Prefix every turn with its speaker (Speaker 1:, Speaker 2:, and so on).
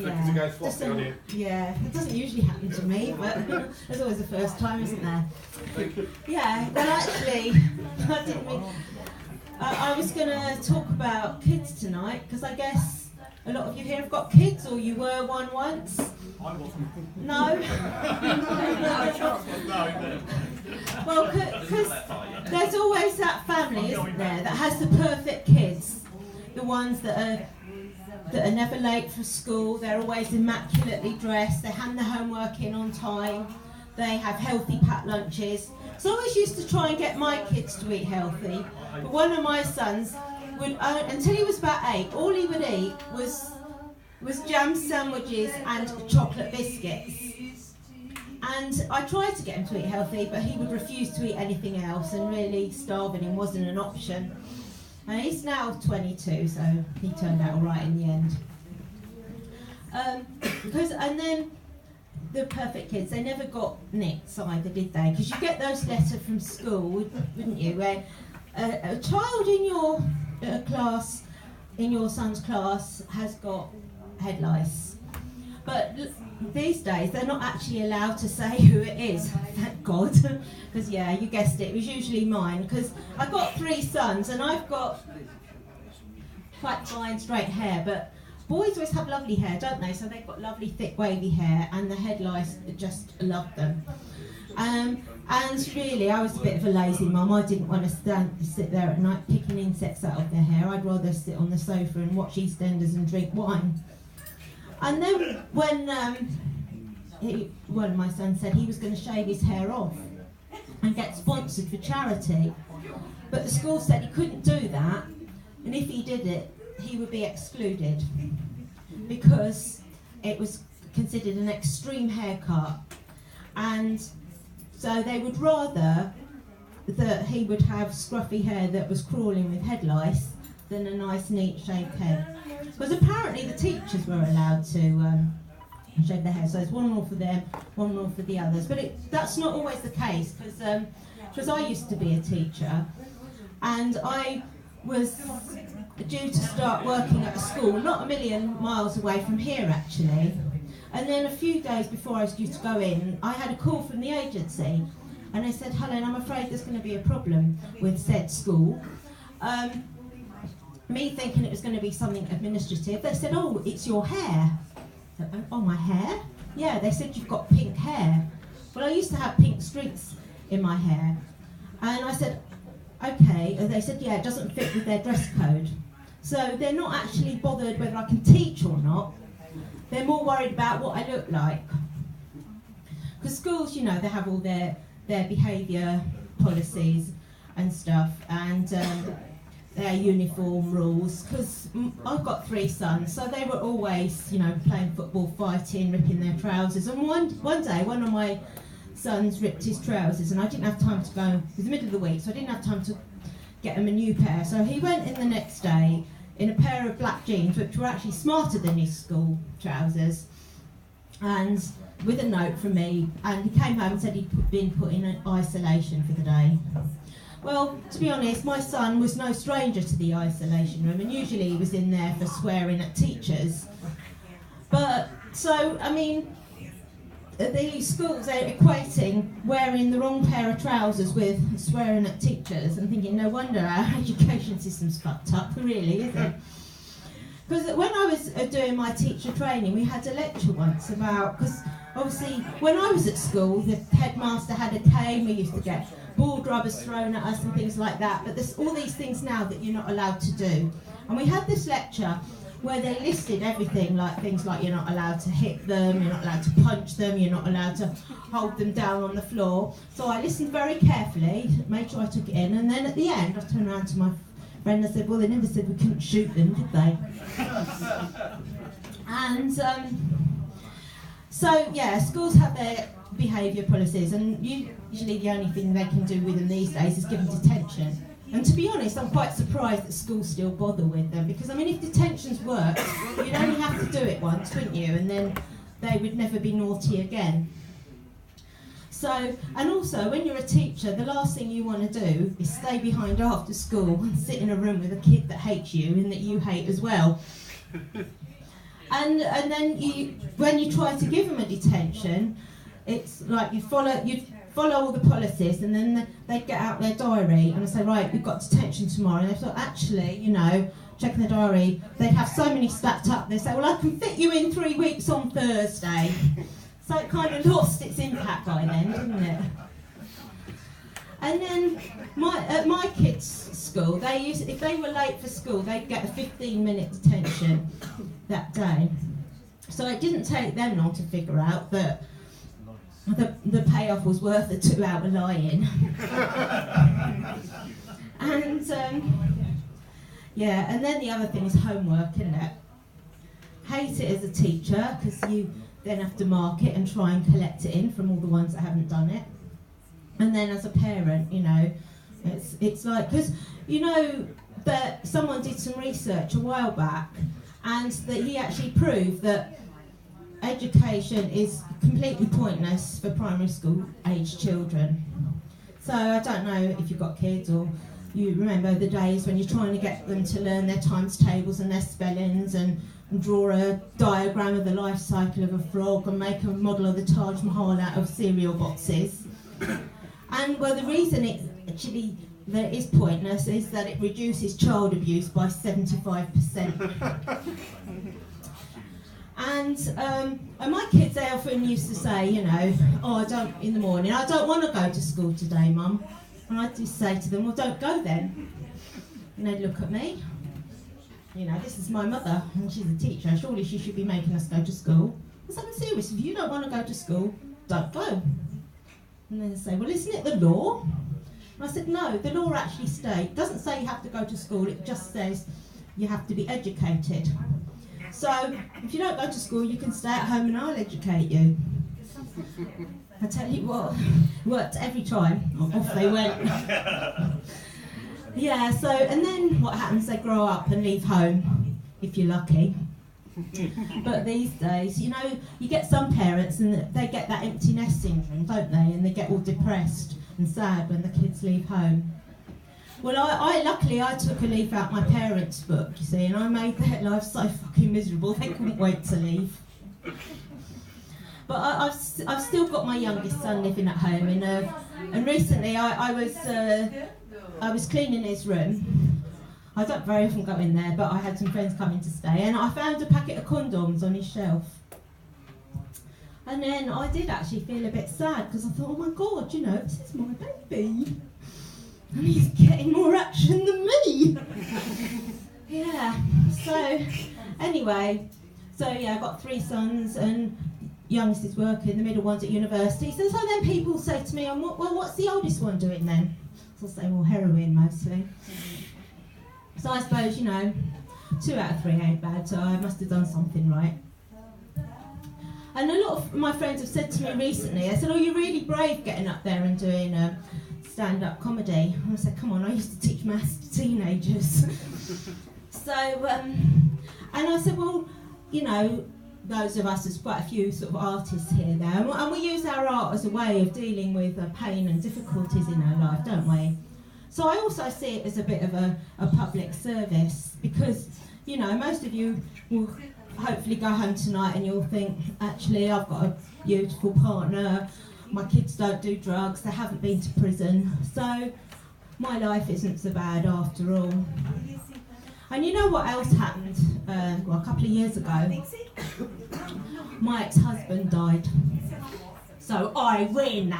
Speaker 1: because it goes floppy on you.
Speaker 2: Yeah, it doesn't usually happen to me, but there's always a first time, isn't there? Yeah, well actually, I didn't mean... I was going to talk about kids tonight, because I guess a lot of you here have got kids, or you were one once.
Speaker 1: I wasn't.
Speaker 2: No? Well, because there's always that family, isn't there, that has the perfect kids. The ones that are never late for school, they're always immaculately dressed, they hand the homework in on time, they have healthy packed lunches. So I always used to try and get my kids to eat healthy, but one of my sons would, until he was about 8, all he would eat was jam sandwiches and chocolate biscuits. And I tried to get him to eat healthy, but he would refuse to eat anything else, and really starving him wasn't an option. And he's now 22, so he turned out all right in the end. And then the perfect kids, they never got nicked either, did they? Because you get those letters from school, wouldn't you, where a child in your class, in your son's class, has got head lice. But these days, they're not actually allowed to say who it is, thank God. Because, yeah, you guessed it, it was usually mine. Because I've got 3 sons, and I've got quite fine, straight hair, but boys always have lovely hair, don't they? So they've got lovely, thick, wavy hair, and the head lice just love them. And really, I was a bit of a lazy mum. I didn't want to sit there at night picking insects out of their hair. I'd rather sit on the sofa and watch EastEnders and drink wine. And then when one of my sons said he was going to shave his hair off and get sponsored for charity, but the school said he couldn't do that, and if he did it, he would be excluded because it was considered an extreme haircut, and so they would rather that he would have scruffy hair that was crawling with head lice than a nice, neat, shaved head. Because apparently the teachers were allowed to shave their hair, so there's one rule for them, one rule for the others. But that's not always the case, because I used to be a teacher, and I was due to start working at a school not a million miles away from here actually. And then a few days before I was due to go in, I had a call from the agency, and they said, "Helen, I'm afraid there's going to be a problem with said school." Me thinking it was going to be something administrative, they said, "Oh, it's your hair." I said, "Oh, my hair?" "Yeah," they said, "You've got pink hair." Well, I used to have pink streaks in my hair. And I said, "Okay." And they said, "Yeah, it doesn't fit with their dress code." So they're not actually bothered whether I can teach or not. They're more worried about what I look like. Because schools, you know, they have all their behaviour policies and stuff, and their uniform rules. Because I've got 3 sons, so they were always, you know, playing football, fighting, ripping their trousers. And one day, one of my sons ripped his trousers, and I didn't have time to go. It was the middle of the week, so I didn't have time to get him a new pair. So he went in the next day in a pair of black jeans, which were actually smarter than his school trousers, and with a note from me, and he came home and said he'd been put in isolation for the day. Well, to be honest, my son was no stranger to the isolation room, and usually he was in there for swearing at teachers. But, so, I mean, the schools are equating wearing the wrong pair of trousers with swearing at teachers, and thinking, no wonder our education system's fucked up, really, isn't it? Because when I was doing my teacher training, we had a lecture once about, because obviously when I was at school, the headmaster had a cane, we used to get board rubbers thrown at us and things like that, but there's all these things now that you're not allowed to do. And we had this lecture where they listed everything, like things like you're not allowed to hit them, you're not allowed to punch them, you're not allowed to hold them down on the floor. So I listened very carefully, made sure I took it in, and then at the end I turned around to my friend and I said, "Well, they never said we couldn't shoot them, did they?" And so yeah, schools have their behaviour policies, and usually the only thing they can do with them these days is give them detention. And to be honest, I'm quite surprised that schools still bother with them, because I mean, if detentions worked, you'd only have to do it once, wouldn't you? And then they would never be naughty again. So, and also, when you're a teacher, the last thing you want to do is stay behind after school and sit in a room with a kid that hates you and that you hate as well. And then when you try to give them a detention, it's like you follow all the policies, and then they get out their diary and I say, right, you've got detention tomorrow. And they thought, actually, you know, checking the diary, they'd have so many stacked up. They say, well, I can fit you in 3 weeks on Thursday. So it kind of lost its impact by then, didn't it? And then at my kids' school, if they were late for school, they'd get a 15-minute detention that day. So it didn't take them long to figure out that the payoff was worth the 2-hour lie-in. And then the other thing is homework, isn't it? Hate it as a teacher, because you then have to mark it and try and collect it in from all the ones that haven't done it. And then as a parent, you know, it's like, because you know that someone did some research a while back, and that he actually proved that education is completely pointless for primary school age children. So I don't know if you've got kids or you remember the days when you're trying to get them to learn their times tables and their spellings and draw a diagram of the life cycle of a frog and make a model of the Taj Mahal out of cereal boxes. And well, the reason that it is pointless is that it reduces child abuse by 75%. And my kids, they often used to say, you know, in the morning, I don't want to go to school today, Mum. And I'd just say to them, well, don't go then. And they'd look at me. You know, this is my mother, and she's a teacher. Surely she should be making us go to school. I said, I'm serious, if you don't want to go to school, don't go. And then they say, well, isn't it the law? And I said, no, the law actually doesn't say you have to go to school, it just says you have to be educated. So, if you don't go to school, you can stay at home and I'll educate you. I tell you what, worked every time. Off they went. Yeah, so, and then what happens, they grow up and leave home, if you're lucky. But these days, you know, you get some parents and they get that empty nest syndrome, don't they? And they get all depressed and sad when the kids leave home. Well, luckily I took a leaf out my parents' book, you see, and I made their life so fucking miserable they couldn't wait to leave. But I've still got my youngest son living at home, and recently I was cleaning his room. I don't very often go in there, but I had some friends coming to stay, and I found a packet of condoms on his shelf. And then I did actually feel a bit sad, because I thought, oh my God, you know, this is my baby. And he's getting more action than me. Yeah, so anyway, I've got 3 sons, and youngest is working, the middle one's at university. So then people say to me, well, what's the oldest one doing then? So I'll say, well, heroin mostly. So I suppose, you know, 2 out of 3 ain't bad, so I must have done something right. And a lot of my friends have said to me recently, they said, oh, you're really brave getting up there and doing stand-up comedy. And I said, come on, I used to teach maths to teenagers. And I said, well, you know, those of us, there's quite a few sort of artists here there, and we use our art as a way of dealing with pain and difficulties in our life, don't we? So I also see it as a bit of a public service, because, you know, most of you will hopefully go home tonight and you'll think, actually, I've got a beautiful partner, my kids don't do drugs, they haven't been to prison, so my life isn't so bad after all. And you know what else happened? A couple of years ago, my ex-husband died. So I win.